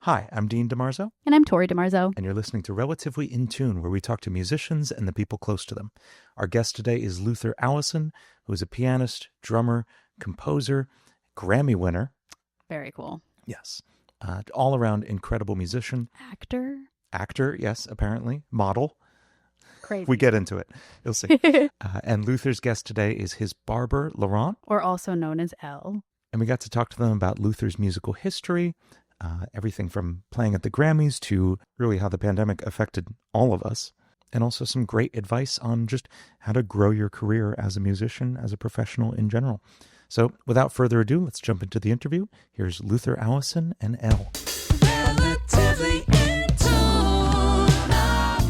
Hi, I'm Dean DeMarzo. And I'm Tori DeMarzo. And you're listening to Relatively In Tune, where we talk to musicians and the people close to them. Our guest today is Luther Allison, who is a pianist, drummer, composer, Grammy winner. Very cool. Yes. All-around incredible musician. Actor, yes, apparently. Model. Crazy. We get into it. You'll see. And Luther's guest today is his barber, Laurent. Or also known as L. And we got to talk to them about Luther's musical history, everything from playing at the Grammys to really how the pandemic affected all of us, and also some great advice on just how to grow your career as a musician, as a professional in general. So without further ado, let's jump into the interview. Here's Luther Allison and L.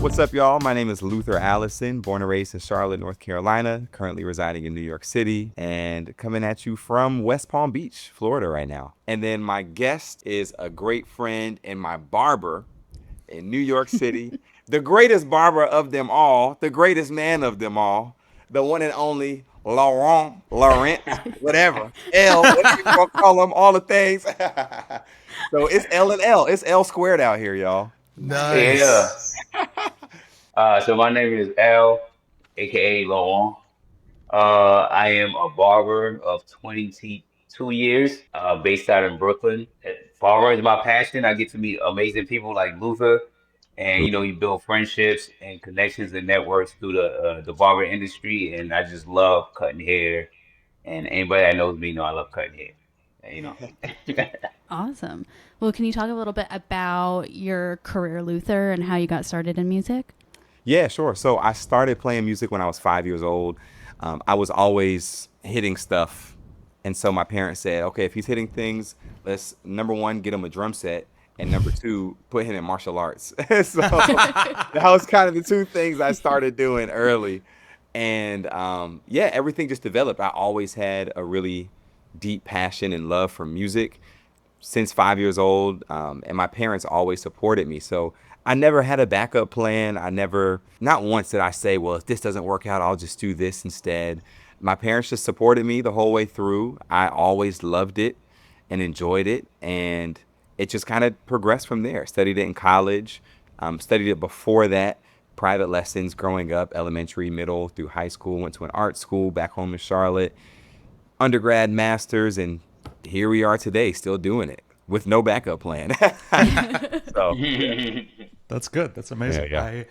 What's up, y'all? My name is Luther Allison, born and raised in Charlotte, North Carolina, currently residing in New York City, and coming at you from West Palm Beach, Florida right now. And then my guest is a great friend and my barber in New York City, the greatest barber of them all, the greatest man of them all, the one and only Laurent, whatever. L, whatever you want to call him, all the things. So it's L and L. It's L squared out here, y'all. Nice. Yeah. So my name is Al, aka Laurent. I am a barber of 22 years, based out in Brooklyn. Barbering is my passion. I get to meet amazing people like Luther, and you build friendships and connections and networks through the barber industry. And I just love cutting hair. And anybody that knows me know I love cutting hair. Awesome. Well, can you talk a little bit about your career, Luther, and how you got started in music? Yeah, sure. So I started playing music when I was 5 years old. I was always hitting stuff. And so my parents said, okay, if he's hitting things, let's, number one, get him a drum set. And number two, put him in martial arts. So that was kind of the two things I started doing early. And everything just developed. I always had a really deep passion and love for music since 5 years old. And my parents always supported me. So I never had a backup plan. Not once did I say, well, if this doesn't work out, I'll just do this instead. My parents just supported me the whole way through. I always loved it and enjoyed it. And it just kind of progressed from there. Studied it in college, studied it before that, private lessons growing up, elementary, middle, through high school, went to an art school back home in Charlotte, undergrad, master's, and here we are today, still doing it with no backup plan. So, That's good. That's amazing. Yeah.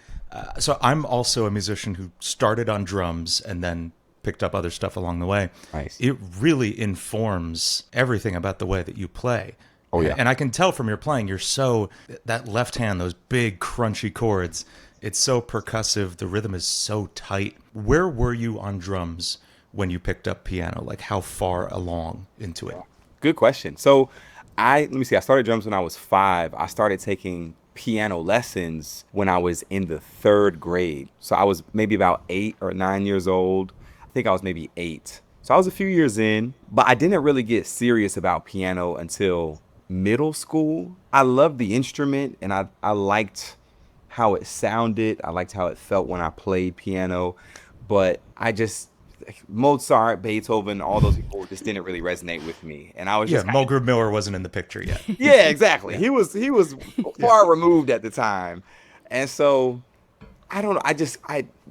So I'm also a musician who started on drums and then picked up other stuff along the way. Nice. It really informs everything about the way that you play. Oh, yeah. And I can tell from your playing, that left hand, those big crunchy chords, it's so percussive. The rhythm is so tight. Where were you on drums when you picked up piano? Like how far along into it? Good question. So I started drums when I was 5. I started taking piano lessons when I was in the 3rd grade. So I was maybe about 8 or 9 years old. I think I was maybe 8. So I was a few years in, but I didn't really get serious about piano until middle school. I loved the instrument and I liked how it sounded. I liked how it felt when I played piano, but Mozart, Beethoven, all those people just didn't really resonate with me. And I was just Mulgrew Miller wasn't in the picture yet. Yeah, exactly. He was far removed at the time. And so I don't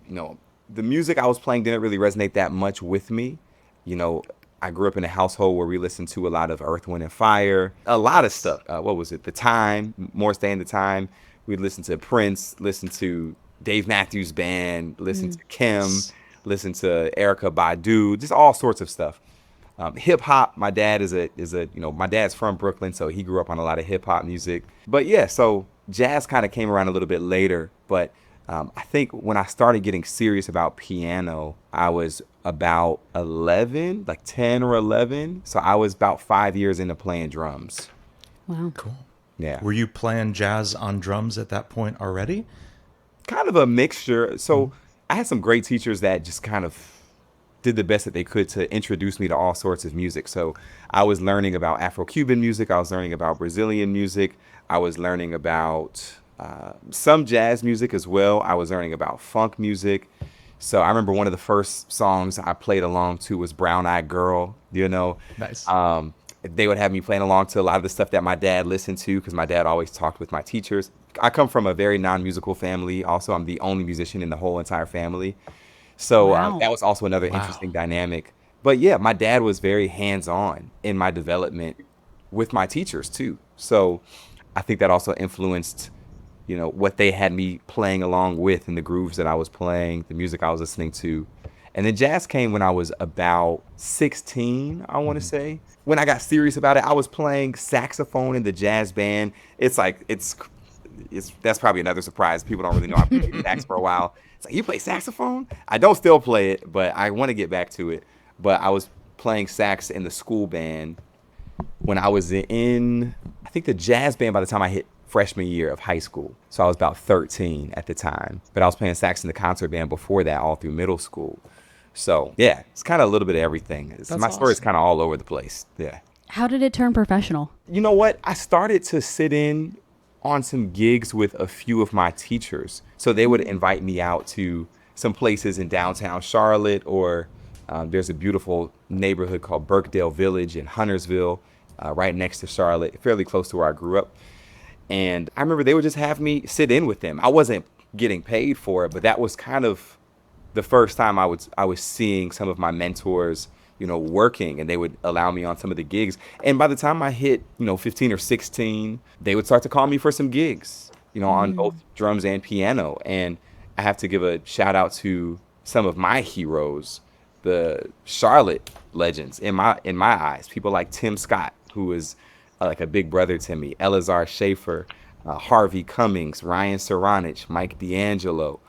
know. The music I was playing didn't really resonate that much with me. I grew up in a household where we listened to a lot of Earth, Wind and Fire, a lot of stuff. What was it? The Time, More Stay in the Time. We'd listen to Prince, listen to Dave Matthews Band, listen to Kim, listen to Erykah Badu, just all sorts of stuff. Hip hop. My dad my dad's from Brooklyn, so he grew up on a lot of hip hop music. But yeah, so jazz kind of came around a little bit later. But I think when I started getting serious about piano, I was about 11, like 10 or 11. So I was about 5 years into playing drums. Wow. Cool. Yeah. Were you playing jazz on drums at that point already? Kind of a mixture. So I had some great teachers that just kind of did the best that they could to introduce me to all sorts of music. So I was learning about Afro-Cuban music. I was learning about Brazilian music. I was learning about some jazz music as well. I was learning about funk music. So I remember one of the first songs I played along to was Brown Eyed Girl, Nice. they would have me playing along to a lot of the stuff that my dad listened to, because my dad always talked with my teachers. I come from a very non-musical family. Also, I'm the only musician in the whole entire family. So Wow. that was also another interesting dynamic. But yeah, my dad was very hands-on in my development with my teachers too. So I think that also influenced, what they had me playing along with, and the grooves that I was playing, the music I was listening to. And then jazz came when I was about 16, I want to say. When I got serious about it, I was playing saxophone in the jazz band. That's probably another surprise. People don't really know I played sax for a while. It's like, you play saxophone? I don't still play it, but I want to get back to it. But I was playing sax in the school band when I was in, I think, the jazz band by the time I hit freshman year of high school. So I was about 13 at the time. But I was playing sax in the concert band before that, all through middle school. So yeah, it's kind of a little bit of everything. My story is kind of all over the place. Yeah. How did it turn professional? You know what? I started to sit in on some gigs with a few of my teachers. So they would invite me out to some places in downtown Charlotte, or there's a beautiful neighborhood called Birkdale Village in Huntersville, right next to Charlotte, fairly close to where I grew up. And I remember they would just have me sit in with them. I wasn't getting paid for it, but that was kind of the first time I was seeing some of my mentors, working, and they would allow me on some of the gigs. And by the time I hit, 15 or 16, they would start to call me for some gigs, on both drums and piano. And I have to give a shout out to some of my heroes, the Charlotte legends in my eyes. People like Tim Scott, who is like a big brother to me, Elazar Schaefer, Harvey Cummings, Ryan Saronich, Mike D'Angelo.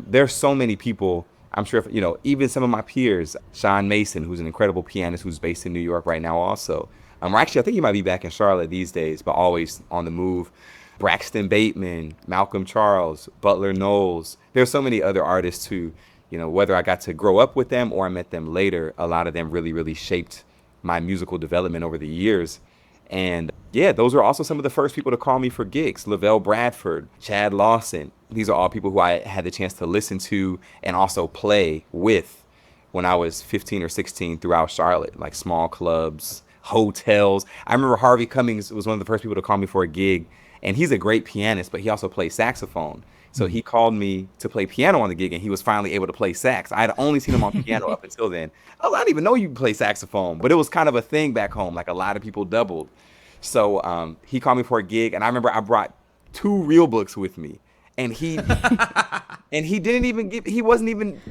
There's so many people. I'm sure, even some of my peers, Sean Mason, who's an incredible pianist who's based in New York right now also. Actually, I think he might be back in Charlotte these days, but always on the move. Braxton Bateman, Malcolm Charles, Butler Knowles. There's so many other artists who, whether I got to grow up with them or I met them later, a lot of them really, really shaped my musical development over the years. And yeah, those are also some of the first people to call me for gigs. Lavelle Bradford, Chad Lawson. These are all people who I had the chance to listen to and also play with when I was 15 or 16 throughout Charlotte, like small clubs, hotels. I remember Harvey Cummings was one of the first people to call me for a gig, and he's a great pianist, but he also plays saxophone. So he called me to play piano on the gig, and he was finally able to play sax. I had only seen him on piano up until then. Oh, I didn't even know you could play saxophone, but it was kind of a thing back home. Like, a lot of people doubled. So he called me for a gig, and I remember I brought 2 real books with me, and he didn't even he wasn't even,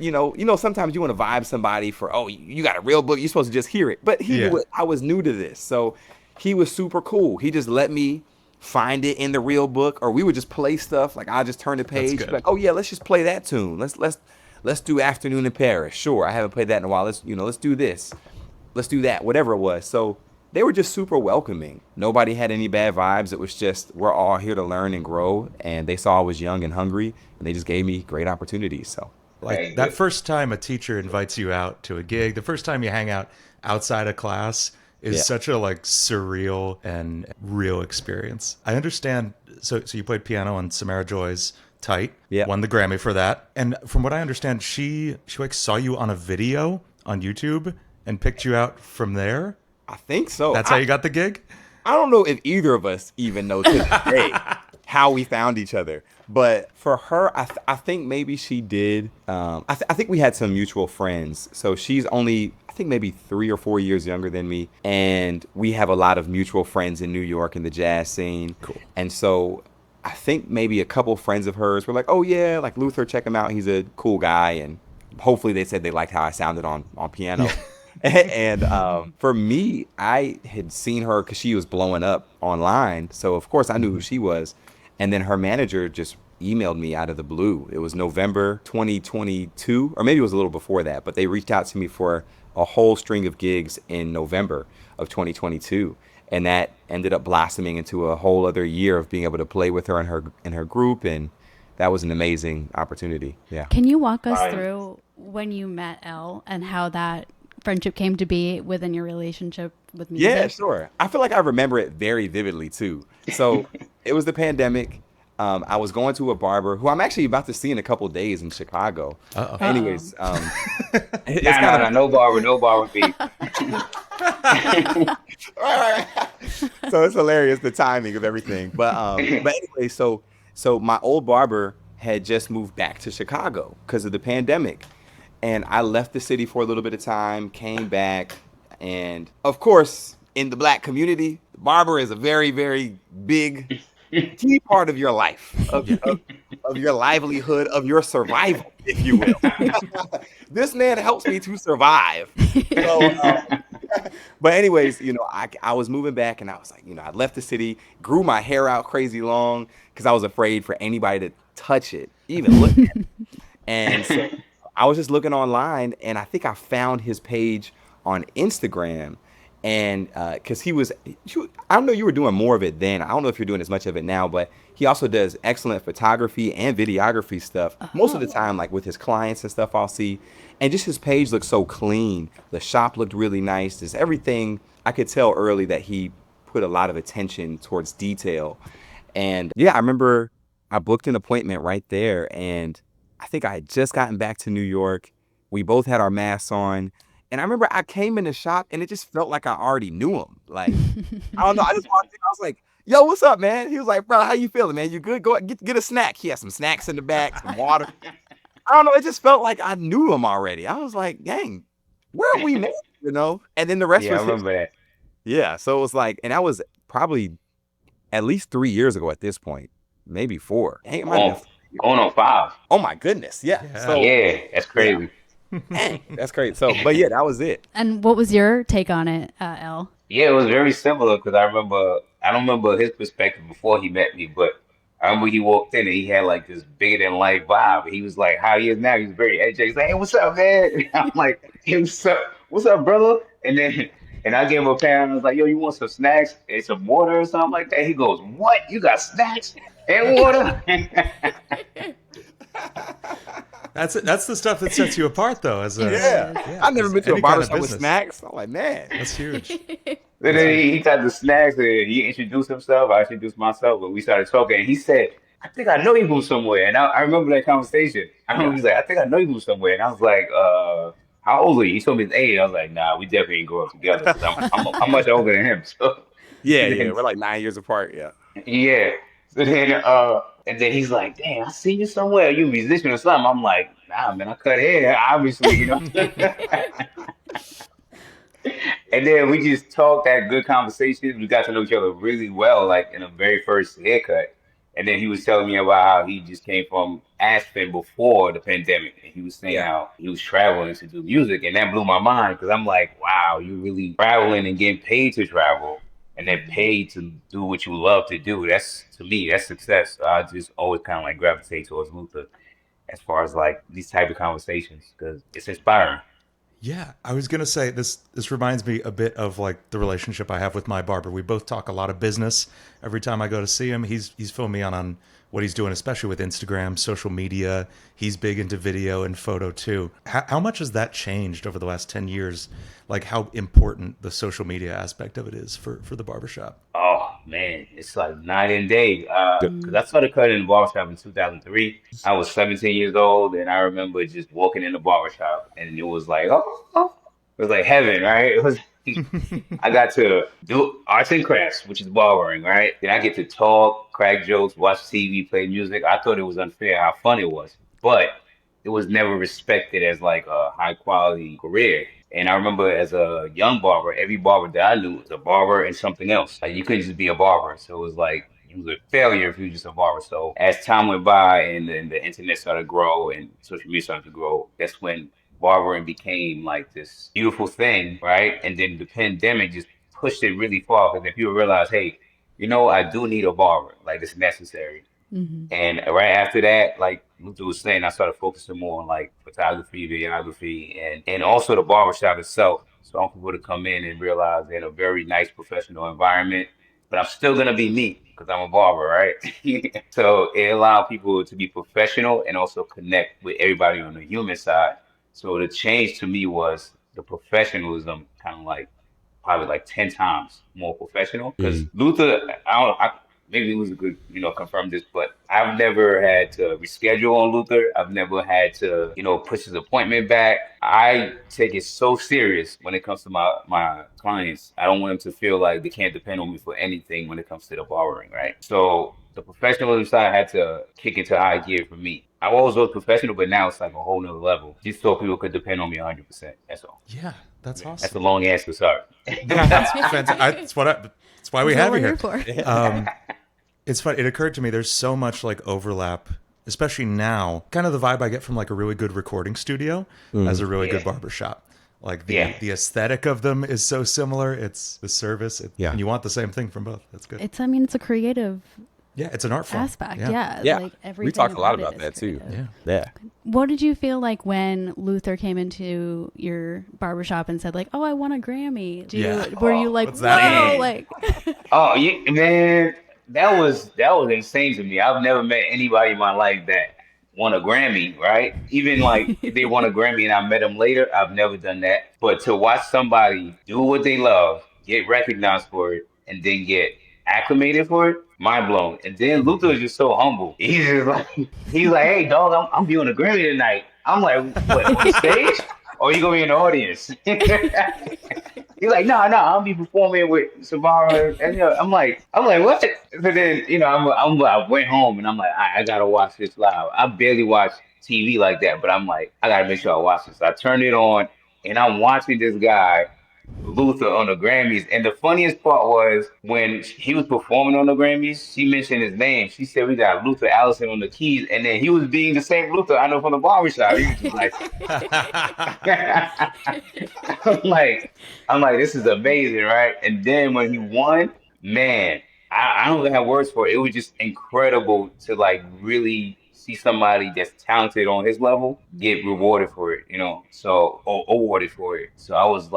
sometimes you want to vibe somebody for, oh, you got a real book, you're supposed to just hear it. But he knew I was new to this, so he was super cool. He just let me find it in the real book, or we would just play stuff. Like, I'll just turn the page, be like, oh yeah, let's just play that tune. Let's do Afternoon in Paris. Sure, I haven't played that in a while. Let's do this. Let's do that. Whatever it was. So they were just super welcoming. Nobody had any bad vibes. It was just, we're all here to learn and grow. And they saw I was young and hungry, and they just gave me great opportunities. So, like, that first time a teacher invites you out to a gig, the first time you hang out outside of class is such a surreal and real experience. I understand. So you played piano on Samara Joy's Tight. Yeah. Won the Grammy for that. And from what I understand, she saw you on a video on YouTube and picked you out from there. I think so. That's how you got the gig? I don't know if either of us even know to this day how we found each other. But for her, I think maybe she did. I think we had some mutual friends. So she's only, I think, maybe 3 or 4 years younger than me. And we have a lot of mutual friends in New York in the jazz scene. Cool. And so I think maybe a couple friends of hers were like, oh, yeah, like Luther, check him out. He's a cool guy. And hopefully they said they liked how I sounded on piano. Yeah. And for me, I had seen her because she was blowing up online. So, of course, I knew who she was. And then her manager just emailed me out of the blue. It was November 2022, or maybe it was a little before that. But they reached out to me for a whole string of gigs in November of 2022. And that ended up blossoming into a whole other year of being able to play with her and her group. And that was an amazing opportunity. Yeah. Can you walk us through when you met Elle and how that friendship came to be within your relationship with music? Yeah, sure. I feel like I remember it very vividly too. So it was the pandemic. I was going to a barber who I'm actually about to see in a couple days in Chicago. Uh-oh. Anyways, No barber beef. Right, right. So it's hilarious the timing of everything. But anyway, so my old barber had just moved back to Chicago because of the pandemic. And I left the city for a little bit of time, came back, and of course, in the black community, the barber is a very, very big key part of your life, of your livelihood, of your survival, if you will. This man helps me to survive. So, but anyways, I was moving back and I was like, I left the city, grew my hair out crazy long because I was afraid for anybody to touch it, even look at it. And so I was just looking online and I think I found his page on Instagram. And because I don't know, you were doing more of it then. I don't know if you're doing as much of it now, but he also does excellent photography and videography stuff. Most of the time, like with his clients and stuff, I'll see. And just his page looked so clean. The shop looked really nice. There's everything. I could tell early that he put a lot of attention towards detail. And yeah, I remember I booked an appointment right there. And I think I had just gotten back to New York. We both had our masks on. And I remember I came in the shop and it just felt like I already knew him. Like, I don't know. I just walked in. I was like, yo, what's up, man? He was like, bro, how you feeling, man? You good? Go get a snack. He had some snacks in the back, some water. I don't know. It just felt like I knew him already. I was like, dang, where are we met? And then the rest Yeah, I was history. remember that. Yeah. So it was like, and that was probably at least 3 years ago at this point, maybe 4. Hey, it might have been Oh, going on 5. Oh my goodness. Yeah. Yeah. So Yeah, that's yeah, crazy. dang, that's great. So, but yeah, that was it. And what was your take on it, Elle? Yeah, it was very similar because I don't remember his perspective before he met me, but I remember he walked in and he had like this bigger than life vibe. He was like, how he is now, he was very energetic. He's like, hey, what's up, man? I'm like, hey, what's up, brother? And I gave him a pound. I was like, yo, you want some snacks and some water or something like that? He goes, what? You got snacks and water? That's the stuff that sets you apart, though. As a Yeah. yeah, I've never as been to a any kind of barbershop with business. snacks. I'm like, man. That's huge. And then he got the snacks and he introduced himself. I introduced myself and we started talking. And he said, I think I know you from somewhere. And I remember that conversation. I remember Yeah. he's like, I think I know you from somewhere. And I was like, how old are you? He told me his age. I was like, nah, we definitely didn't grow up together because I'm much older than him. So Yeah, and yeah. then, We're like 9 years apart. Yeah. yeah. So then and then he's like, damn, I see you somewhere. Are you a musician or something? I'm like, nah, man, I cut hair, obviously. And then we just talked, had good conversations. We got to know each other really well, like in the very first haircut. And then he was telling me about how he just came from Aspen before the pandemic. And he was saying Yeah. how he was traveling to do music. And that blew my mind because I'm like, wow, you really traveling and getting paid to travel and then paid to do what you love to do. That's, to me, that's success. So I just always kind of like gravitate towards Luther as far as like these type of conversations because it's inspiring. Yeah, I was gonna say this reminds me a bit of like the relationship I have with my barber. We both talk a lot of business. Every time I go to see him, he's filling me on what he's doing, especially with Instagram, social media. He's big into video and photo too. How much has that changed over the last 10 years? Like how important the social media aspect of it is for the barbershop. Oh man, it's like night and day. Because I started cutting in the barbershop in 2003. I was 17 years old, and I remember just walking in the barbershop, and it was like, oh, it was like heaven, right? It was. I got to do arts and crafts, which is barbering, right? Then I get to talk, crack jokes, watch TV, play music. I thought it was unfair how fun it was, but it was never respected as like a high quality career. And I remember as a young barber, every barber that I knew was a barber and something else. Like you couldn't just be a barber. So it was like you was a failure if you were just a barber. So as time went by and then the internet started to grow and social media started to grow, that's when barbering became like this beautiful thing, right? And then the pandemic just pushed it really far because then people realized, hey, I do need a barber. Like it's necessary. And right after that, like Luther was saying, I started focusing more on like photography, videography, and also the barbershop itself. So I want people to come in and realize they're in a very nice professional environment, but I'm still gonna be me because I'm a barber, right? So it allowed people to be professional and also connect with everybody on the human side. So the change to me was the professionalism, kind of like probably like 10 times more professional because Luther, maybe Luther could, confirm this, but I've never had to reschedule on Luther. I've never had to, push his appointment back. I take it so serious when it comes to my clients. I don't want them to feel like they can't depend on me for anything when it comes to the barbering, right? So the professionalism side had to kick into high gear for me. I always was professional, but now it's like a whole nother level. Just so people could depend on me 100%. That's all. Yeah, that's awesome. That's a long answer. Sorry. That's fantastic. That's why we have you here. For. It's fun. It occurred to me there's so much like overlap, especially now. Kind of the vibe I get from like a really good recording studio as a really good barbershop. Like the aesthetic of them is so similar. It's the service. And you want the same thing from both. That's good. It's a creative it's an art form. aspect. Yeah. Like everything. We talked a lot about about that too. creative. Yeah. What did you feel like when Luther came into your barbershop and said like, "Oh, I won a Grammy"? Were you like, what's that "Whoa!" mean? Like, Oh, man, that was insane to me. I've never met anybody in my life that won a Grammy, right? Even like if they won a Grammy and I met them later, I've never done that. But to watch somebody do what they love, get recognized for it, and then get acclimated for it, mind blown. And then Luther is just so humble. He's like, "Hey, dog, I'm viewing a Grammy tonight." I'm like, "What, on the stage? Or you gonna be in the audience?" He's like, "No, I'll be performing with Savara." And I'm like, "What?" So then, I went home and I'm like, I gotta watch this live. I barely watch TV like that, but I'm like, I gotta make sure I watch this. So I turned it on and I'm watching this guy, Luther, on the Grammys. And the funniest part was when he was performing on the Grammys, she mentioned his name. She said, "We got Luther Allison on the keys." And then he was being the same Luther I know from the barbershop. He was just like, I'm like, this is amazing, right? And then when he won, man, I don't even have words for it. It was just incredible to like really see somebody that's talented on his level get rewarded for it, or awarded for it. So I was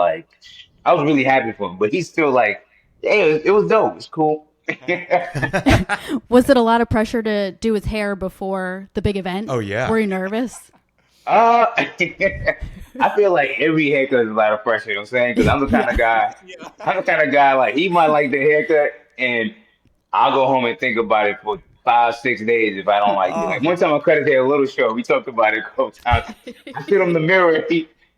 really happy for him. But he's still like, yeah, it was dope. It's cool. Was it a lot of pressure to do his hair before the big event? Oh, yeah. Were you nervous? I feel like every haircut is a lot of pressure, you know what I'm saying? Because I'm the kind of guy, like, he might like the haircut, and I'll go home and think about it for 5-6 days if I don't like it. Like, one time I cut his hair a little short. We talked about it a couple times. I sit him in the mirror.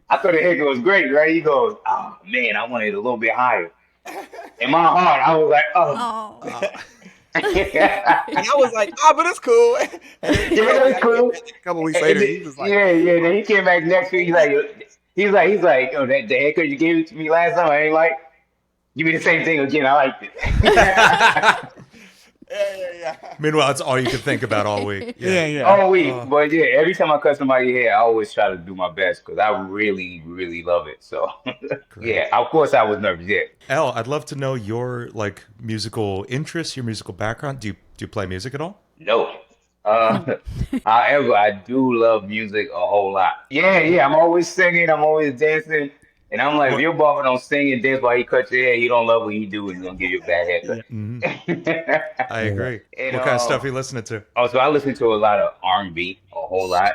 I thought the haircut was great, right? He goes, "Oh, man, I wanted it a little bit higher." In my heart, I was like, "Oh." And I was like, but it's cool. And then, It's cool. a couple weeks later, he was like, Then he came back next week. He's like, "Oh, that the haircut you gave to me last time, I ain't like. Give me the same thing again. I liked it." Yeah. Meanwhile, it's all you could think about all week. Yeah. All week. But yeah, every time I cut somebody's hair, I always try to do my best because I really, really love it. So yeah, of course I was nervous. Yeah. Elle, I'd love to know your like musical interests, your musical background. Do you play music at all? No. However, I do love music a whole lot. Yeah. I'm always singing. I'm always dancing. And I'm like, if your barber don't sing and dance while he cuts your hair, he don't love what he do, and he's gonna give you a bad haircut. I agree. And, What kind of stuff are you listening to? So I listen to a lot of R&B, a whole lot.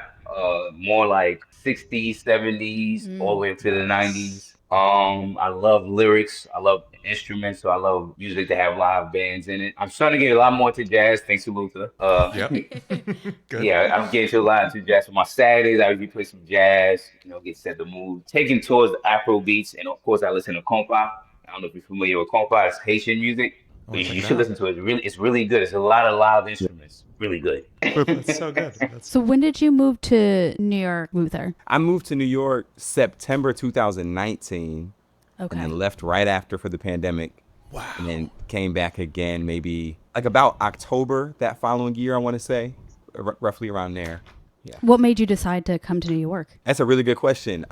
More like 60s, 70s, all the way up to the 90s. I love lyrics. I love instruments, so I love music that have live bands in it. I'm starting to get a lot more into jazz, thanks to Luther. Yep. Good. Yeah, I'm getting to a lot into jazz. For my Saturdays, I usually play some jazz, get set the mood. Taking towards the Afro beats, and of course, I listen to compa. I don't know if you're familiar with compa. It's Haitian music. But you should listen to it. It's really good. It's a lot of live instruments. Really good. That's so good. So when did you move to New York, Luther? I moved to New York September 2019. Okay. And then left right after for the pandemic. Wow. And then came back again maybe like about October that following year, I want to say. Roughly around there. Yeah. What made you decide to come to New York? That's a really good question.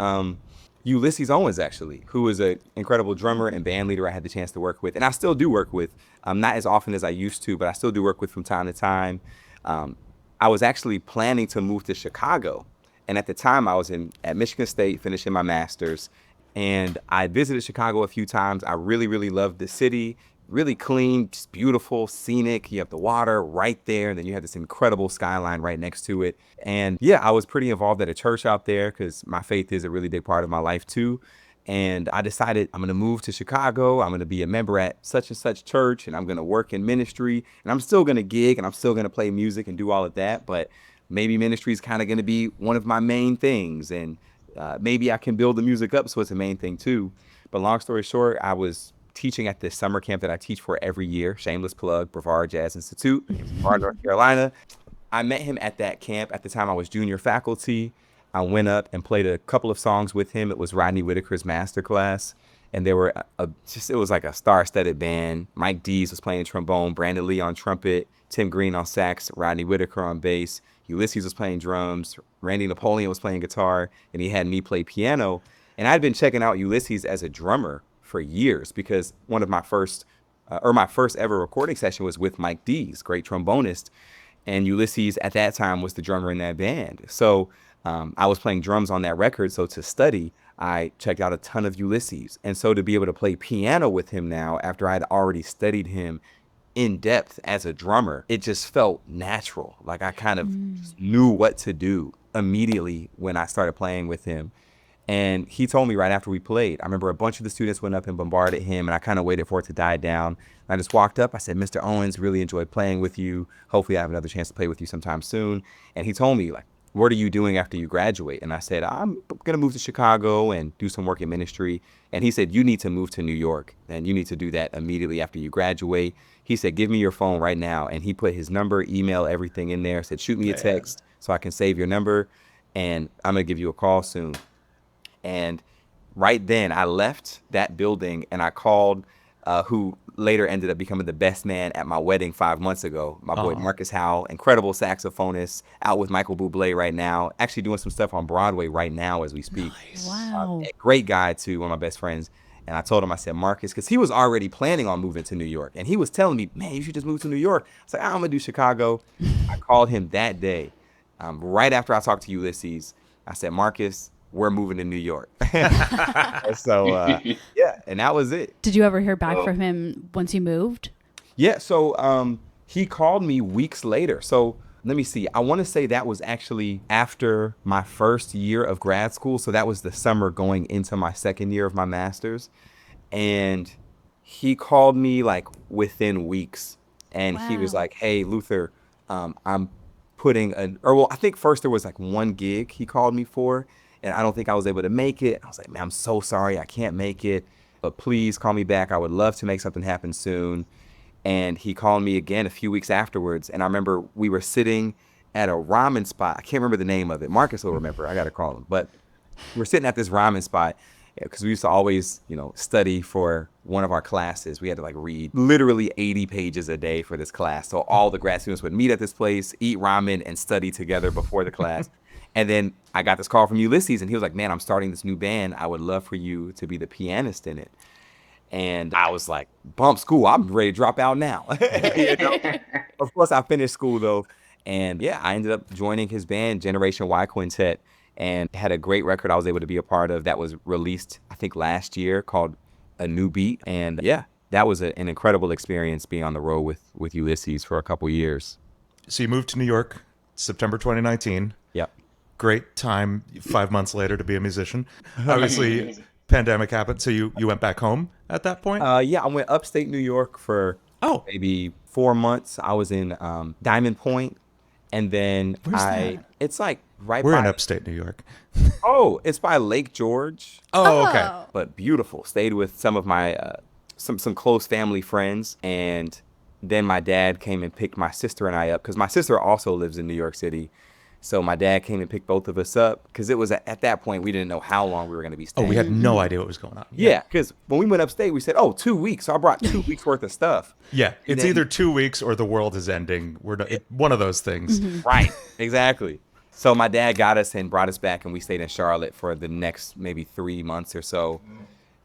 Ulysses Owens, actually, who was an incredible drummer and band leader I had the chance to work with. And I still do work with, not as often as I used to, but I still do work with from time to time. I was actually planning to move to Chicago. And at the time I was at Michigan State finishing my master's. And I visited Chicago a few times. I really, really loved the city. Really clean, just beautiful, scenic. You have the water right there. And then you have this incredible skyline right next to it. And yeah, I was pretty involved at a church out there because my faith is a really big part of my life too. And I decided I'm going to move to Chicago. I'm going to be a member at such and such church, and I'm going to work in ministry, and I'm still going to gig, and I'm still going to play music and do all of that. But maybe ministry is kind of going to be one of my main things, and maybe I can build the music up so it's a main thing too. But long story short, I was teaching at this summer camp that I teach for every year, shameless plug, Brevard Jazz Institute, Brevard, North Carolina. I met him at that camp. At the time, I was junior faculty. I went up and played a couple of songs with him. It was Rodney Whitaker's masterclass. And there were it was like a star-studded band. Mike Dees was playing trombone, Brandon Lee on trumpet, Tim Green on sax, Rodney Whitaker on bass, Ulysses was playing drums, Randy Napoleon was playing guitar, and he had me play piano. And I'd been checking out Ulysses as a drummer for years because one of my first ever recording session was with Mike Dees, great trombonist. And Ulysses at that time was the drummer in that band. So I was playing drums on that record. So to study, I checked out a ton of Ulysses. And so to be able to play piano with him now, after I had already studied him in depth as a drummer, it just felt natural. Like I kind of knew what to do immediately when I started playing with him. And he told me right after we played, I remember a bunch of the students went up and bombarded him, and I kind of waited for it to die down. And I just walked up. I said, Mr. Owens, really enjoyed playing with you. Hopefully I have another chance to play with you sometime soon. And he told me, like, what are you doing after you graduate? And I said, I'm going to move to Chicago and do some work in ministry. And he said, you need to move to New York, and you need to do that immediately after you graduate. He said, give me your phone right now. And he put his number, email, everything in there, said, shoot me a text so I can save your number, and I'm going to give you a call soon. And right then I left that building and I called who later ended up becoming the best man at my wedding 5 months ago, my boy Marcus Howell, incredible saxophonist, out with Michael Bublé right now, actually doing some stuff on Broadway right now as we speak. Nice. Wow. Great guy too, one of my best friends. And I told him, I said, Marcus, because he was already planning on moving to New York. And he was telling me, man, you should just move to New York. I was like, I'm going to do Chicago. I called him that day. Right after I talked to Ulysses, I said, Marcus, we're moving to New York. So, yeah, and that was it. Did you ever hear back from him once you moved? Yeah, so he called me weeks later. So let me see. I want to say that was actually after my first year of grad school. So that was the summer going into my second year of my master's. And he called me like within weeks. And he was like, hey, Luther, I'm putting I think first there was like one gig he called me for. And I don't think I was able to make it. I was like, man, I'm so sorry. I can't make it. But please call me back. I would love to make something happen soon. And he called me again a few weeks afterwards. And I remember we were sitting at a ramen spot. I can't remember the name of it. Marcus will remember. I got to call him. But we're sitting at this ramen spot because we used to always, study for one of our classes. We had to read literally 80 pages a day for this class. So all the grad students would meet at this place, eat ramen, and study together before the class. And then I got this call from Ulysses, and he was like, man, I'm starting this new band. I would love for you to be the pianist in it. And I was like, bump school. I'm ready to drop out now. Of course, I finished school, though. And yeah, I ended up joining his band, Generation Y Quintet, and had a great record I was able to be a part of that was released, I think, last year called A New Beat. And yeah, that was an incredible experience being on the road with Ulysses for a couple years. So you moved to New York, September 2019. Yep. Great time 5 months later to be a musician. Obviously, pandemic happened, so you went back home at that point? Yeah, I went upstate New York for maybe 4 months. I was in Diamond Point, and then Where's that? It's like right We're by... in upstate New York. Oh, it's by Lake George. Oh, okay. But beautiful. Stayed with some of my some close family friends, and then my dad came and picked my sister and I up because my sister also lives in New York City. So my dad came and picked both of us up because it was at that point we didn't know how long we were going to be staying. Oh, we had no idea what was going on. Yeah, because when we went upstate, we said, 2 weeks. So I brought 2 weeks worth of stuff. Yeah, it's either 2 weeks or the world is ending. One of those things. Right, exactly. So my dad got us and brought us back, and we stayed in Charlotte for the next maybe 3 months or so.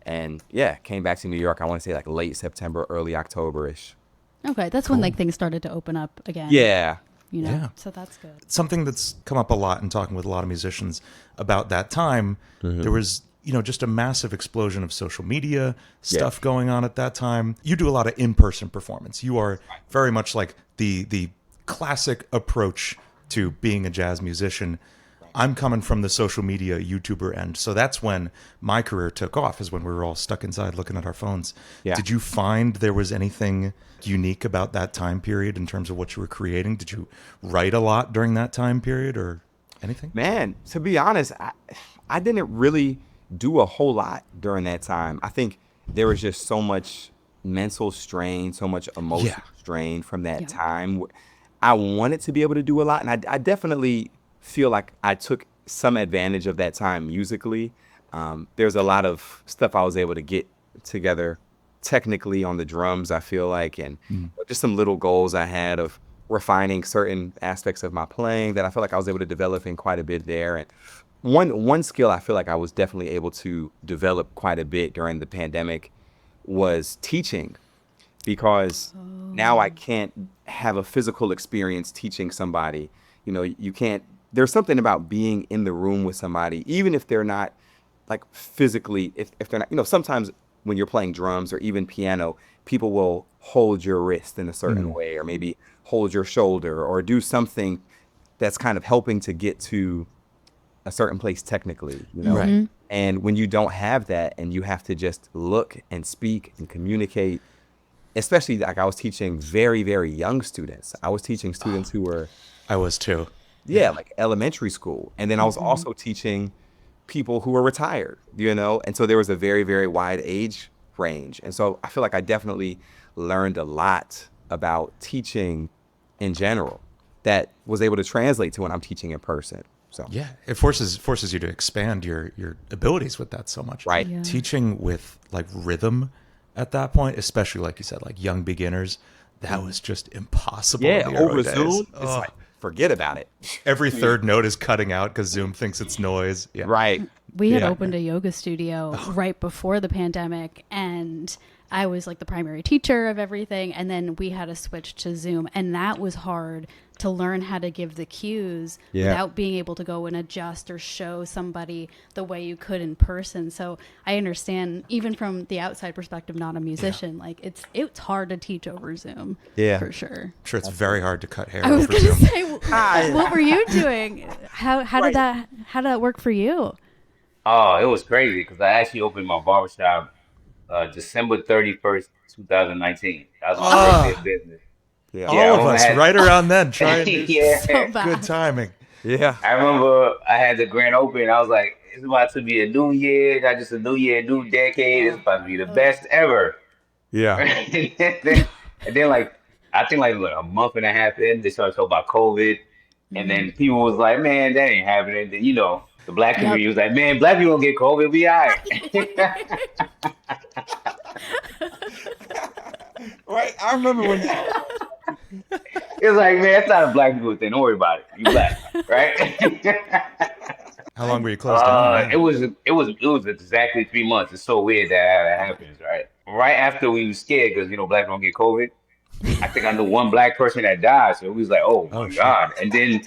And yeah, came back to New York, I want to say late September, early October-ish. Okay, that's when things started to open up again. Yeah. Yeah. So that's good. Something that's come up a lot in talking with a lot of musicians about that time, there was, just a massive explosion of social media stuff going on at that time. You do a lot of in-person performance. You are very much like the classic approach to being a jazz musician. I'm coming from the social media YouTuber end. So that's when my career took off, is when we were all stuck inside looking at our phones. Yeah. Did you find there was anything unique about that time period in terms of what you were creating? Did you write a lot during that time period or anything? Man, to be honest, I didn't really do a whole lot during that time. I think there was just so much mental strain, so much emotional strain from that time. I wanted to be able to do a lot, and I definitely feel like I took some advantage of that time musically. There's a lot of stuff I was able to get together technically on the drums, I feel like, and just some little goals I had of refining certain aspects of my playing that I feel like I was able to develop in quite a bit there. And one skill I feel like I was definitely able to develop quite a bit during the pandemic was teaching, because now I can't have a physical experience teaching somebody. You know, you can't, there's something about being in the room with somebody, even if they're not like physically, if they're not, you know, sometimes when you're playing drums or even piano, people will hold your wrist in a certain way, or maybe hold your shoulder, or do something that's kind of helping to get to a certain place technically, you know? Right. And when you don't have that and you have to just look and speak and communicate, especially like I was teaching very, very young students. I was teaching students who were... I was too. Yeah, like elementary school. And then I was also teaching people who were retired, you know? And so there was a very, very wide age range. And so I feel like I definitely learned a lot about teaching in general that was able to translate to when I'm teaching in person. So Yeah, it forces you to expand your abilities with that so much. Right. Yeah. Teaching with like rhythm at that point, especially like you said, like young beginners, that was just impossible. yeah, in the early over days. Zoom, it's like, forget about it. Every third note is cutting out because Zoom thinks it's noise. Yeah. Right. We had Yeah. opened a yoga studio right before the pandemic, and I was like the primary teacher of everything. And then we had to switch to Zoom, and that was hard to learn how to give the cues without being able to go and adjust or show somebody the way you could in person. So I understand, even from the outside perspective, not a musician, like it's hard to teach over Zoom. Yeah. For sure. I'm sure it's very hard to cut hair I was over going to Zoom. say, what were you doing? How did that work for you? Oh, it was crazy because I actually opened my barbershop December 31st, 2019. That was my first day of business. Yeah. Yeah, All of I us had- right around then trying to Yeah. So bad. good timing. Yeah. I remember I had the grand opening. I was like, it's about to be a new year, not just a new year, new decade. It's about to be the best ever. Yeah. and then like, I think like what, a month and a half in, they started talking about COVID. And then people was like, man, that ain't happening. Then, you know, the black community was like, man, black people don't get COVID. We all right. Right. I remember when It's like, man, that's not a black people thing. Don't worry about it. You black, right? How long were you closed down? It was exactly 3 months. It's so weird that happens, right? Right after we was scared because black don't get COVID. I think I knew one black person that died, so we was like, oh my shit. God. And then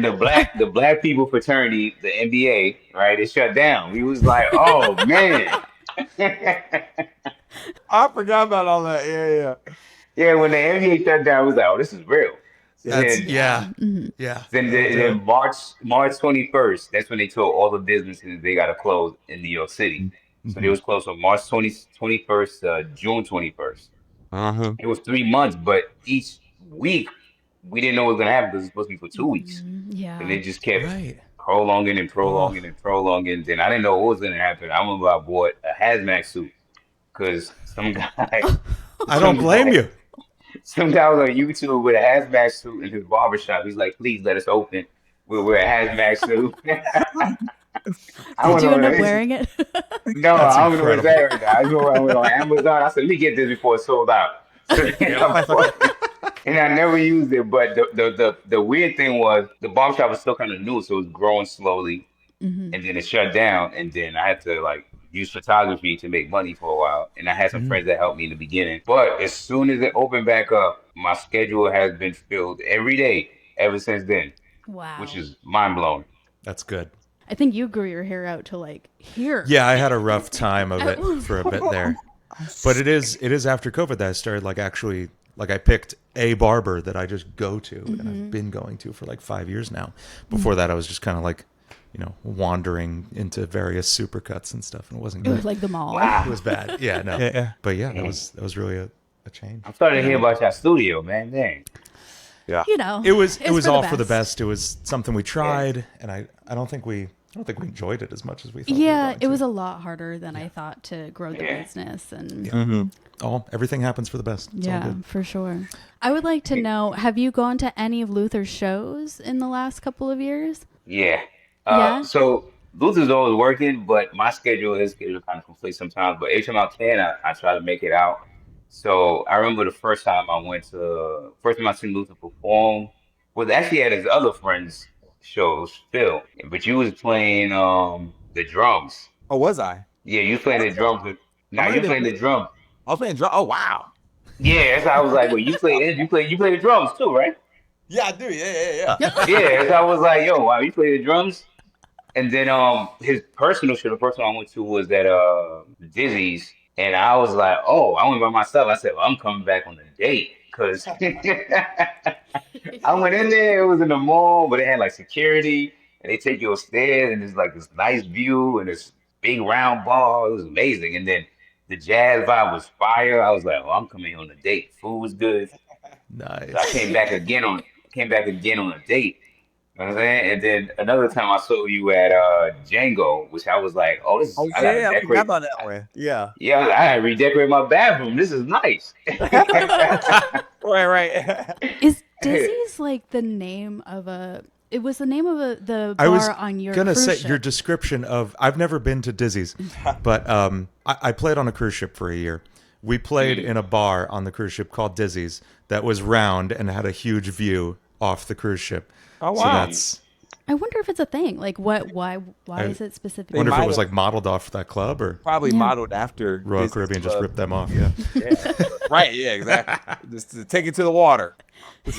the black people fraternity, the NBA, right? It shut down. We was like, oh man. I forgot about all that. Yeah. Yeah, when the NBA shut down, we was like, oh, this is real. That's, Then- yeah. Then March 21st, that's when they told all the businesses they got to close in New York City. So they was closed from March 21st to June 21st. Uh-huh. It was 3 months, but each week we didn't know what was going to happen because it was supposed to be for 2 weeks. Yeah. And they just kept Right. prolonging and prolonging and prolonging. Then I didn't know what was going to happen. I remember I bought a hazmat suit because some guy... I don't blame you. Some guy was on YouTube with a hazmat suit in his barbershop. He's like, please let us open. We'll wear a hazmat suit. Did you end up wearing it? No, That's I don't know what's incredible. that right now. I know I went on Amazon. I said, let me get this before it sold out. And I never used it. But the weird thing was the barbershop was still kind of new, so it was growing slowly. And then it shut down. And then I had to use photography to make money for a while. And I had some friends that helped me in the beginning. But as soon as it opened back up, my schedule has been filled every day ever since then, Wow. which is mind blowing. That's good. I think you grew your hair out to here. Yeah, I had a rough time of it for a bit there. But it is after COVID that I started actually Like I picked a barber that I just go to, and I've been going to for like 5 years now. Before that, I was just kind of like, wandering into various supercuts and stuff, and it wasn't It good. was like the mall. It was bad. Yeah, no. Yeah. But yeah, that was really a change. I'm starting to hear about your studio, man. Dang. Yeah. It was it's all for the best. It was something we tried, and I don't think we enjoyed it as much as we thought. Yeah, it was a lot harder than I thought to grow the business, and everything happens for the best. It's all yeah, good. for sure. I would like to know: have you gone to any of Luther's shows in the last couple of years? Yeah. Yeah? So Luther's always working, but my his schedule kind of conflicts sometimes. But every time I can, I try to make it out. So I remember the first time I seen Luther perform was actually at his other friend's shows, Phil. But you was playing the drums. Oh, was I? Yeah, you was playing the drums. I Now might you have playing been the drums. I was playing drum. Oh, wow. Yeah, that's how I was like, well, you play the drums too, right? Yeah, I do. Yeah. Yeah, so I was like, yo, wow, you play the drums? And then his personal show, the first one I went to was at Dizzy's, and I was like, oh, I went by myself. I said, well, I'm coming back on a date because I went in there. It was in the mall, but it had like security, and they take you upstairs, and it's like this nice view and this big round ball. It was amazing, and then the jazz vibe was fire. I was like, oh, I'm coming on a date. Food was good. So I Nice. came back again on a date. You know what I'm saying? And then another time I saw you at Django, which I was like, oh, Oh, I gotta yeah. I decorate. forgot about that one. Yeah. Yeah, I gotta redecorate my bathroom. This is nice. Right. Is Dizzy's like the name of a? It was the name of the I was bar on your gonna cruise say ship. your description of. I've never been to Dizzy's, but I played on a cruise ship for a year. We played in a bar on the cruise ship called Dizzy's that was round and had a huge view off the cruise ship. Oh, So wow. that's. I wonder if it's a thing. Like, why is it I specifically? wonder if might it was have- like modeled off that club or Probably modeled after Royal Disney's Caribbean just Club. ripped them off. Yeah, Yeah. Right. Yeah. Exactly. Just to take it to the water.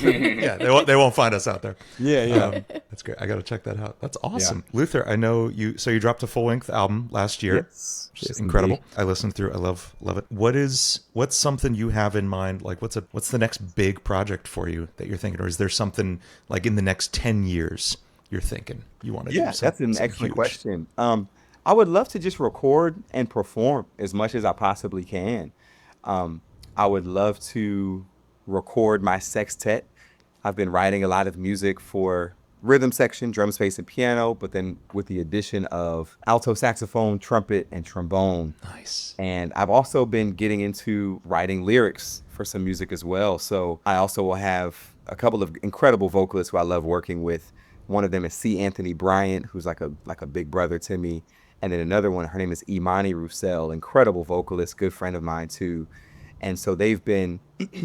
yeah. They won't find us out there. Yeah. That's great. I got to check that out. That's awesome. Luther, I know you. So you dropped a full length album last year. Yes. Which is Yes, incredible. indeed. I listened through. I love it. What's something you have in mind? Like what's the next big project for you that you're thinking, or is there something like in the next 10 years you're thinking you want to do? Yeah, that's an something excellent huge? question. I would love to just record and perform as much as I possibly can. I would love to record my sextet. I've been writing a lot of music for rhythm section, drum space, and piano, but then with the addition of alto saxophone, trumpet, and trombone. Nice. And I've also been getting into writing lyrics for some music as well. So I also will have a couple of incredible vocalists who I love working with. One of them is C. Anthony Bryant, who's like a big brother to me. And then another one, her name is Imani Roussel, incredible vocalist, good friend of mine too. And so they've been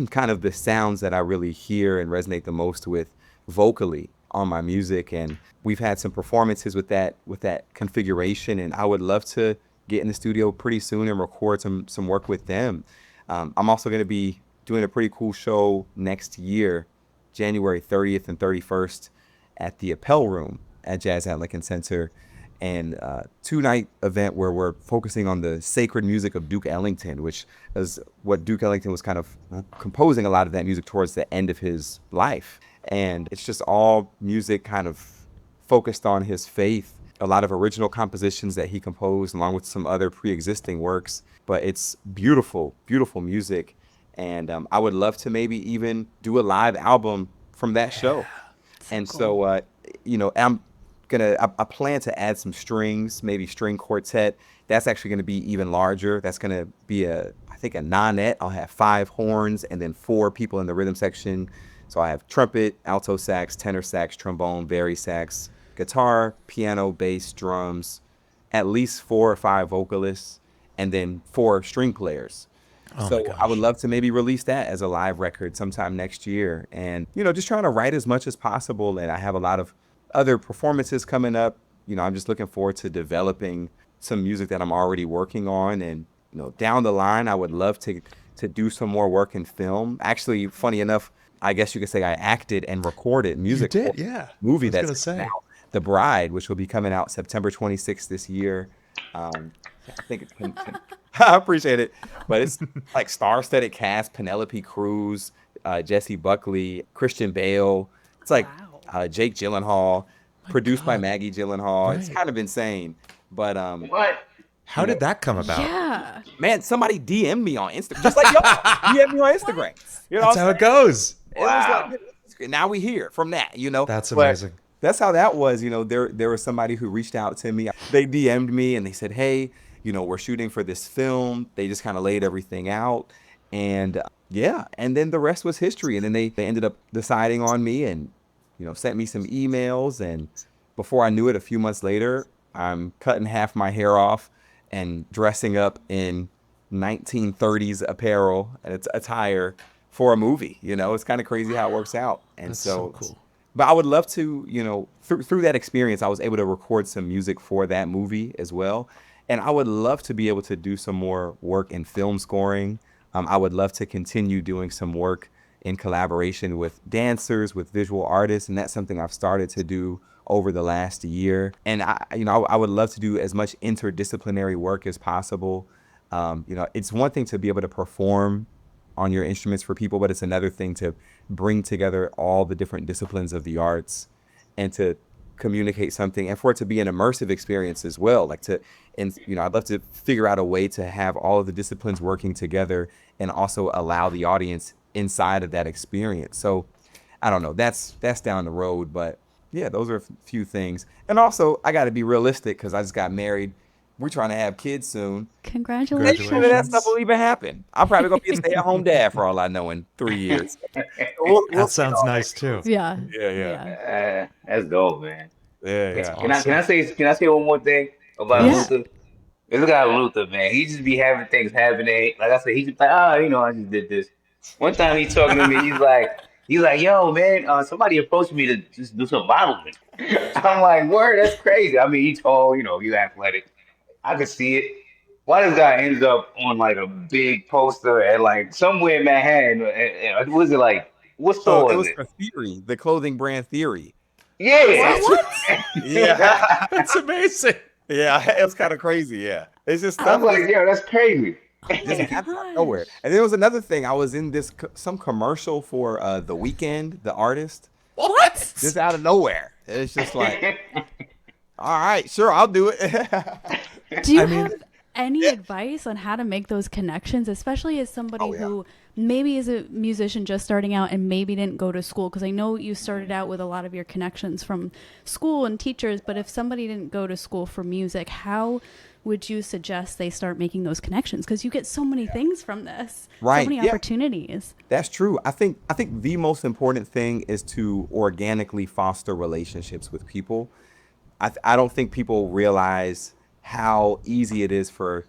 kind of the sounds that I really hear and resonate the most with vocally on my music. And we've had some performances with that configuration. And I would love to get in the studio pretty soon and record some work with them. I'm also going to be doing a pretty cool show next year, January 30th and 31st at the Appel Room at Jazz at Lincoln Center. And 2-night event where we're focusing on the sacred music of Duke Ellington, which is what Duke Ellington was kind of composing a lot of that music towards the end of his life. And it's just all music kind of focused on his faith, a lot of original compositions that he composed along with some other pre-existing works. But it's beautiful, beautiful music. And I would love to maybe even do a live album from that show. And so, I plan to add some strings, maybe string quartet. That's actually going to be even larger. That's going to be I think a nonette. I'll have 5 horns and then 4 people in the rhythm section. So I have trumpet, alto sax, tenor sax, trombone, bari sax, guitar, piano, bass, drums, at least 4 or 5 vocalists, and then 4 string players. So I would love to maybe release that as a live record sometime next year. And, just trying to write as much as possible. And I have a lot of other performances coming up. I'm just looking forward to developing some music that I'm already working on. And, down the line, I would love to do some more work in film. Actually, funny enough, I guess you could say I acted and recorded music. You did, for yeah. a movie I was that's gonna say. out, The Bride, which will be coming out September 26th this year. I think I appreciate it. But it's like star-studded cast: Penelope Cruz, Jesse Buckley, Christian Bale. It's like Wow. Jake Gyllenhaal, produced by God. Maggie Gyllenhaal. It's Right. kind of insane. But What? How did that come about? Yeah. man, somebody DM'd me on Instagram, just like y'all DM'd me on Instagram. You know, That's how it goes. it was Wow. like, now we hear from that, you know. That's But amazing. that's how that was. You know, there was somebody who reached out to me. They DM'd me and they said, hey, you know, we're shooting for this film. They just kind of laid everything out. And yeah, and then the rest was history. And then they ended up deciding on me and, you know, sent me some emails. And before I knew it, a few months later, I'm cutting half my hair off and dressing up in 1930s apparel and it's attire for a movie. You know, it's kind of crazy how it works out. And That's so cool. but I would love to, you know, through that experience, I was able to record some music for that movie as well. And I would love to be able to do some more work in film scoring. I would love to continue doing some work in collaboration with dancers, with visual artists, and that's something I've started to do over the last year. And I would love to do as much interdisciplinary work as possible. You know, it's one thing to be able to perform on your instruments for people, but it's another thing to bring together all the different disciplines of the arts and to communicate something and for it to be an immersive experience as well. Like and you know, I'd love to figure out a way to have all of the disciplines working together and also allow the audience inside of that experience. So I don't know, that's down the road, but yeah, those are a few things. And also I got to be realistic because I just got married. We're trying to have kids soon. Congratulations. None of that stuff will even happen. I'm probably gonna be a stay-at-home dad for all I know in 3 years. We'll That see sounds all nice too. Yeah. Yeah. That's dope, man. Yeah, That's yeah. Can I say one more thing about Yeah. Luther? This guy Luther, man, he just be having things happening. Like I said, he just like, you know, I just did this. One time he's talking to me, he's like, yo, man, somebody approached me to just do some modeling. I'm like, word, that's crazy. I mean, he's tall, you know, he's athletic. I could see it. Why this guy ends up on like a big poster at like somewhere in Manhattan? Was it like what So store it was was it? for Theory, the clothing brand Theory. Yeah. Yeah. That's amazing. Yeah, it was kind of crazy. Yeah. It's just I stuff was like, yo, that's crazy. just happened out of nowhere. And there was another thing. I was in this some commercial for The Weeknd, the artist, What? just out of nowhere. It's just like, all right, sure, I'll do it. Do you I mean- have any advice on how to make those connections, especially as somebody Oh, yeah. who maybe is a musician just starting out and maybe didn't go to school? Because I know you started out with a lot of your connections from school and teachers, but if somebody didn't go to school for music, how would you suggest they start making those connections? Because you get so many things from this, Right, so many yeah. opportunities. That's true. I think the most important thing is to organically foster relationships with people. I don't think people realize how easy it is for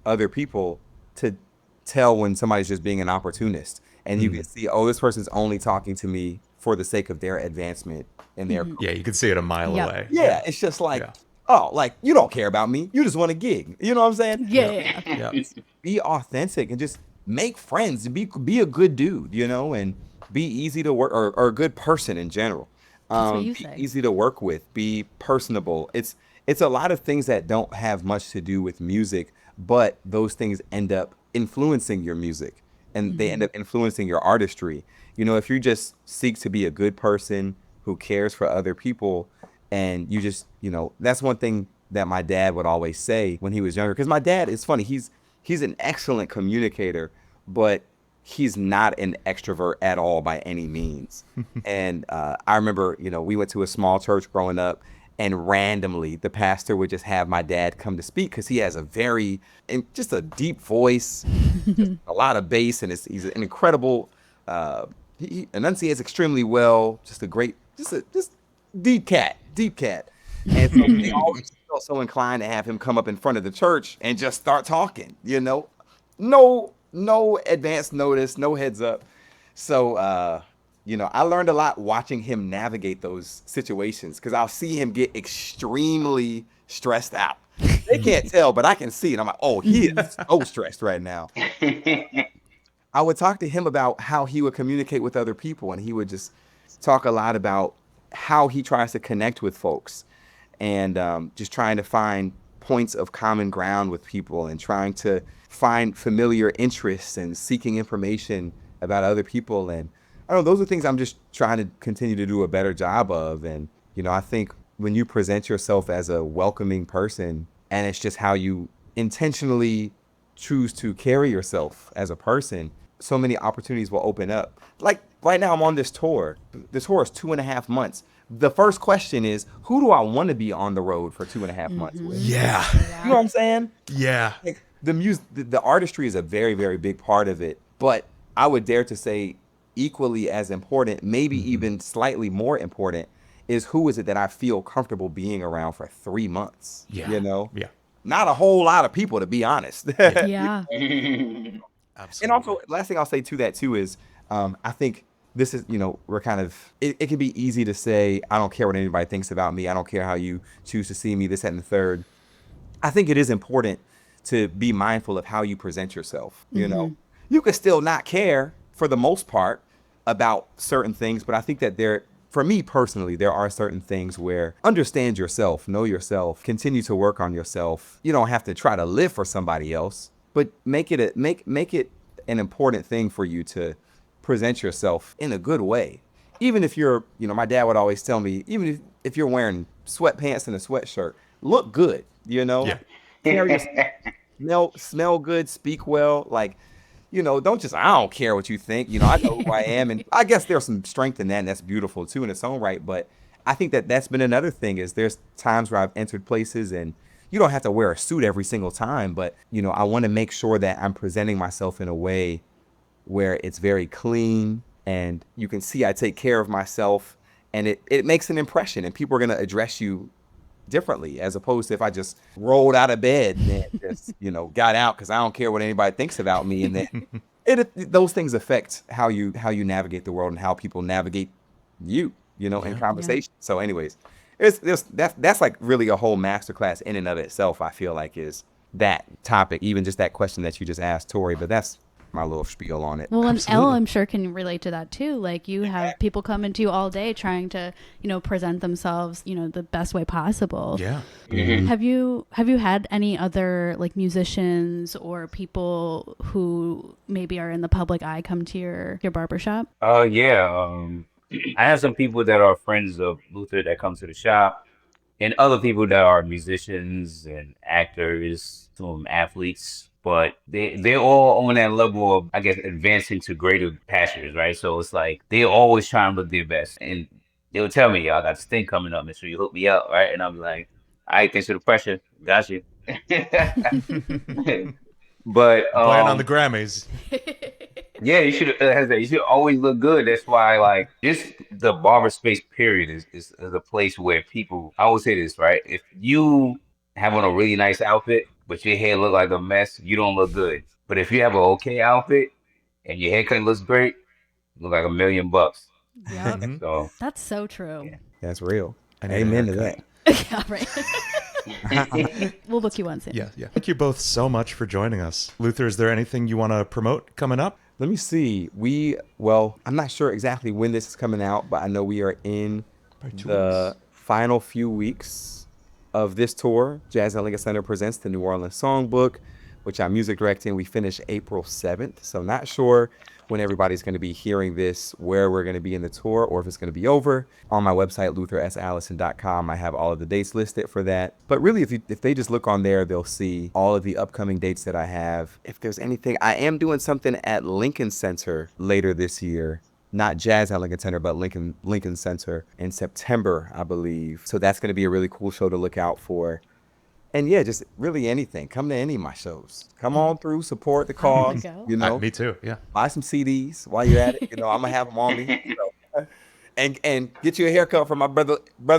other people to tell when somebody's just being an opportunist. And you can see, oh, this person's only talking to me for the sake of their advancement and their Yeah, you can see it a mile Yeah. away. yeah, it's just like, Yeah. oh, like you don't care about me. You just want a gig. You know what I'm saying? Yeah. Yeah. Be authentic and just make friends and be a good dude, you know, and be easy to work or a good person in general. That's what you Be say. easy to work with, be personable. It's a lot of things that don't have much to do with music, but those things end up influencing your music and they end up influencing your artistry. You know, if you just seek to be a good person who cares for other people and you just, you know, that's one thing that my dad would always say when he was younger. Because my dad is funny. He's an excellent communicator, but he's not an extrovert at all by any means. And I remember, you know, we went to a small church growing up, and randomly the pastor would just have my dad come to speak because he has just a deep voice, just a lot of bass, and he's an incredible. He enunciates extremely well. Just a great, just deep cat. And so they always felt so inclined to have him come up in front of the church and just start talking. You know, no advance notice, no heads up. So, you know, I learned a lot watching him navigate those situations because I'll see him get extremely stressed out. They can't tell, but I can see it. I'm like, oh, he is so stressed right now. I would talk to him about how he would communicate with other people, and he would just talk a lot about how he tries to connect with folks and just trying to find points of common ground with people and trying to find familiar interests and seeking information about other people. And I don't know, those are things I'm just trying to continue to do a better job of. And, I think when you present yourself as a welcoming person, and it's just how you intentionally choose to carry yourself as a person, so many opportunities will open up. Like right now I'm on this tour. The tour is 2.5 months. The first question is, who do I want to be on the road for 2.5 months with? Yeah. You know what I'm saying? Yeah. Like the artistry is a very, very big part of it. But I would dare to say equally as important, maybe even slightly more important, is who is it that I feel comfortable being around for 3 months? Yeah. Yeah. Not a whole lot of people, to be honest. Yeah. Absolutely. And also, last thing I'll say to that too is, I think this is, we're kind of, it can be easy to say, I don't care what anybody thinks about me. I don't care how you choose to see me, this, that, and the third. I think it is important to be mindful of how you present yourself. You can still not care for the most part about certain things, but I think that for me personally, there are certain things where understand yourself, know yourself, continue to work on yourself. You don't have to try to live for somebody else, but make it an important thing for you to present yourself in a good way. Even if you're, my dad would always tell me, even if you're wearing sweatpants and a sweatshirt, look good, Yeah. carry yourself, smell good, speak well. Like, don't just, I don't care what you think. I know who I am. And I guess there's some strength in that, and that's beautiful too in its own right. But I think that that's been another thing, is there's times where I've entered places and you don't have to wear a suit every single time, but, I want to make sure that I'm presenting myself in a way where it's very clean and you can see I take care of myself, and it makes an impression, and people are going to address you differently, as opposed to if I just rolled out of bed and just, got out because I don't care what anybody thinks about me. And then those things affect how you navigate the world and how people navigate you, in conversation. Yeah. So anyways, that's like really a whole masterclass in and of itself, I feel like, is that topic, even just that question that you just asked, Tori. But that's my little spiel on it. Well, and Elle, I'm sure, can relate to that too. Like, you have people coming to you all day trying to, present themselves, the best way possible. Yeah. Mm-hmm. Have you had any other like musicians or people who maybe are in the public eye come to your barbershop? Yeah. I have some people that are friends of Luther that come to the shop, and other people that are musicians and actors, some athletes, but they're all on that level of, I guess, advancing to greater pastures, right? So it's like they're always trying to look their best, and they'll tell me, "Y'all got this thing coming up, make sure you hook me up," right? And I'm like, "All right, thanks for the pressure, got you." But Playing on the Grammys. yeah, you should always look good. That's why, like, just the barber space period is a place where people. I always say this, right? If you have on a really nice outfit, but your hair look like a mess, you don't look good. But if you have an okay outfit and your haircut looks great, you look like $1,000,000. Yep. So That's so true. yeah. That's real. I need a Amen to that. Yeah, right. We'll book you on soon. Yeah. Thank you both so much for joining us. Luther, is there anything you want to promote coming up? Let me see. I'm not sure exactly when this is coming out, but I know we are in the final few weeks of this tour. Jazz Elegant Center presents the New Orleans Songbook, which I'm music directing. We finish April 7th. So not sure when everybody's going to be hearing this, where we're going to be in the tour, or if it's going to be over. On my website, lutherSallison.com, I have all of the dates listed for that. But really, if they just look on there, they'll see all of the upcoming dates that I have. If there's anything, I am doing something at Lincoln Center later this year. Not Jazz at Lincoln Center, but Lincoln Center in September, I believe. So that's going to be a really cool show to look out for. And yeah, just really anything. Come to any of my shows. Come on through, support the cause. Me too. Yeah. Buy some CDs while you're at it. I'm gonna have them on me. And get you a haircut from my brother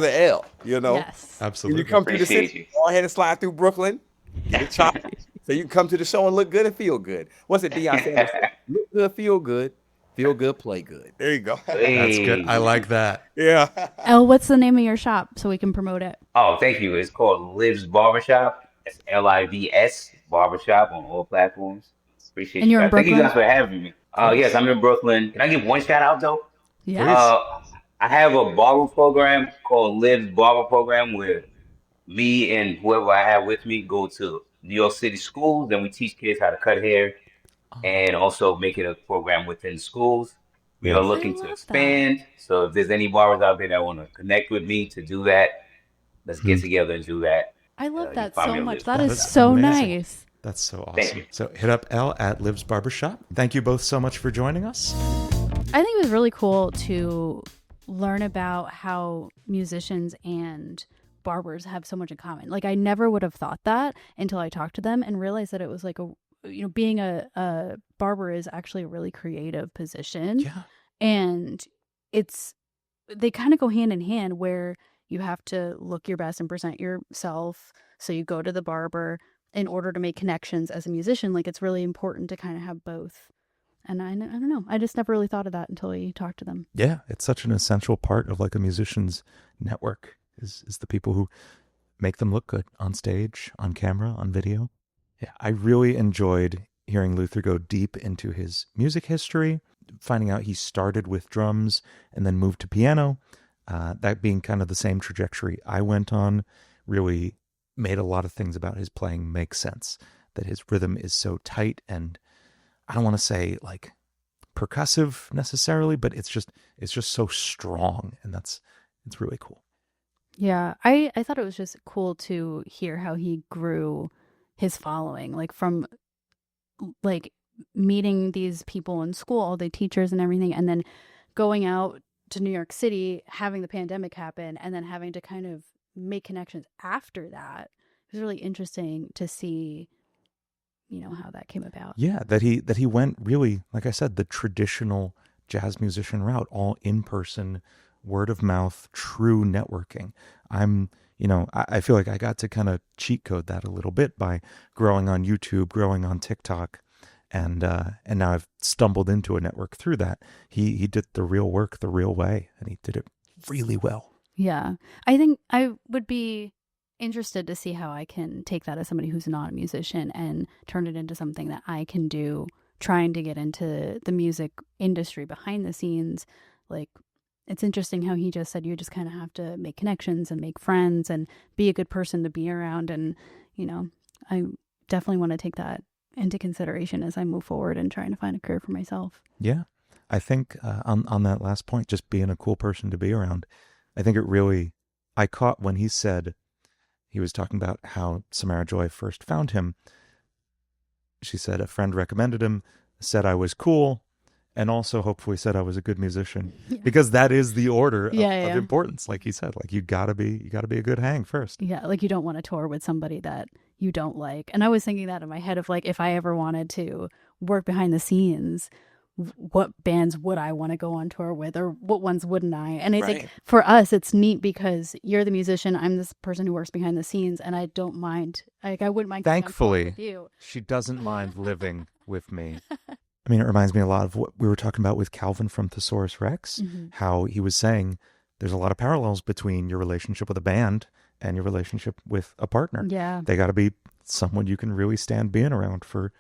L. Yes. Absolutely. When you come through the city, go ahead and slide through Brooklyn. Get it chopped. So you can come to the show and look good and feel good. What's it, Deion Sanders? Look good, feel good. Feel good, play good. There you go. That's good. I like that. Yeah. Elle, what's the name of your shop so we can promote it? Oh, thank you. It's called Liv's Barbershop. It's LIVS Barbershop on all platforms. Appreciate And you you're in guys. Thank you Brooklyn? guys for having me. Yes, I'm in Brooklyn. Can I give one shout out though? Yeah. I have a barber program called Liv's Barber Program, where me and whoever I have with me go to New York City schools, and we teach kids how to cut hair Oh, and also make it a program within schools. We are yeah. I looking to love that. expand. So if there's any barbers out there that want to connect with me to do that, let's get Hmm. together and do that. I love You can that find me so on much. Lives That That is is Barbershop. so amazing. nice. That's so Thank awesome. you. So hit up Elle at Liv's Barbershop. Thank you both so much for joining us. I think it was really cool to learn about how musicians and barbers have so much in common. Like I never would have thought that until I talked to them and realized that it was like being a barber is actually a really creative position. Yeah. And they kind of go hand in hand where you have to look your best and present yourself. So you go to the barber in order to make connections as a musician. Like it's really important to kind of have both. And I don't know. I just never really thought of that until we talked to them. Yeah. It's such an essential part of like a musician's network is the people who make them look good on stage, on camera, on video. Yeah. I really enjoyed hearing Luther go deep into his music history, finding out he started with drums and then moved to piano. That being kind of the same trajectory I went on, really made a lot of things about his playing make sense. That his rhythm is so tight and I don't want to say like percussive necessarily, but it's just so strong, and it's really cool. Yeah. I thought it was just cool to hear how he grew his following, like from like meeting these people in school, all the teachers and everything, and then going out to New York City, having the pandemic happen, and then having to kind of make connections after that. It was really interesting to see, how that came about. Yeah, that he went really, like I said, the traditional jazz musician route, all in person, word of mouth, true networking. I feel like I got to kind of cheat code that a little bit by growing on YouTube, growing on TikTok, and now I've stumbled into a network through that. He did the real work the real way, and he did it really well. Yeah. I think I would be interested to see how I can take that as somebody who's not a musician and turn it into something that I can do, trying to get into the music industry behind the scenes. Like, it's interesting how he just said you just kind of have to make connections and make friends and be a good person to be around. And, I definitely want to take that into consideration as I move forward and trying to find a career for myself. Yeah, I think on that last point, just being a cool person to be around, I think I caught when he said, he was talking about how Samara Joy first found him. She said a friend recommended him, said I was cool, and also hopefully said I was a good musician. Yeah. Because that is the order of importance. Like he said, like you gotta be a good hang first. Yeah, like you don't want to tour with somebody that you don't like. And I was thinking that in my head of like, if I ever wanted to work behind the scenes, what bands would I want to go on tour with, or what ones wouldn't I? And I think for us, it's neat because you're the musician. I'm this person who works behind the scenes, and I don't mind. Like I wouldn't mind. Thankfully, with you. She doesn't mind living with me. I mean, it reminds me a lot of what we were talking about with Calvin from Thesaurus Rex, how he was saying there's a lot of parallels between your relationship with a band and your relationship with a partner. Yeah. They got to be someone you can really stand being around for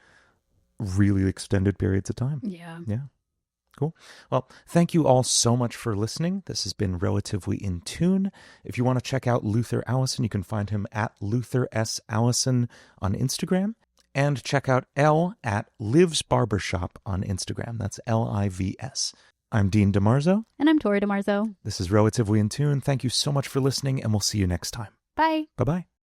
really extended periods of time. Yeah. Yeah. Cool. Well, thank you all so much for listening. This has been Relatively in Tune. If you want to check out Luther Allison, you can find him at Luther S. Allison on Instagram. And check out Elle at Liv's Barbershop on Instagram. That's LIVS. I'm Dean DeMarzo. And I'm Tori DeMarzo. This is Relatively in Tune. Thank you so much for listening, and we'll see you next time. Bye. Bye-bye.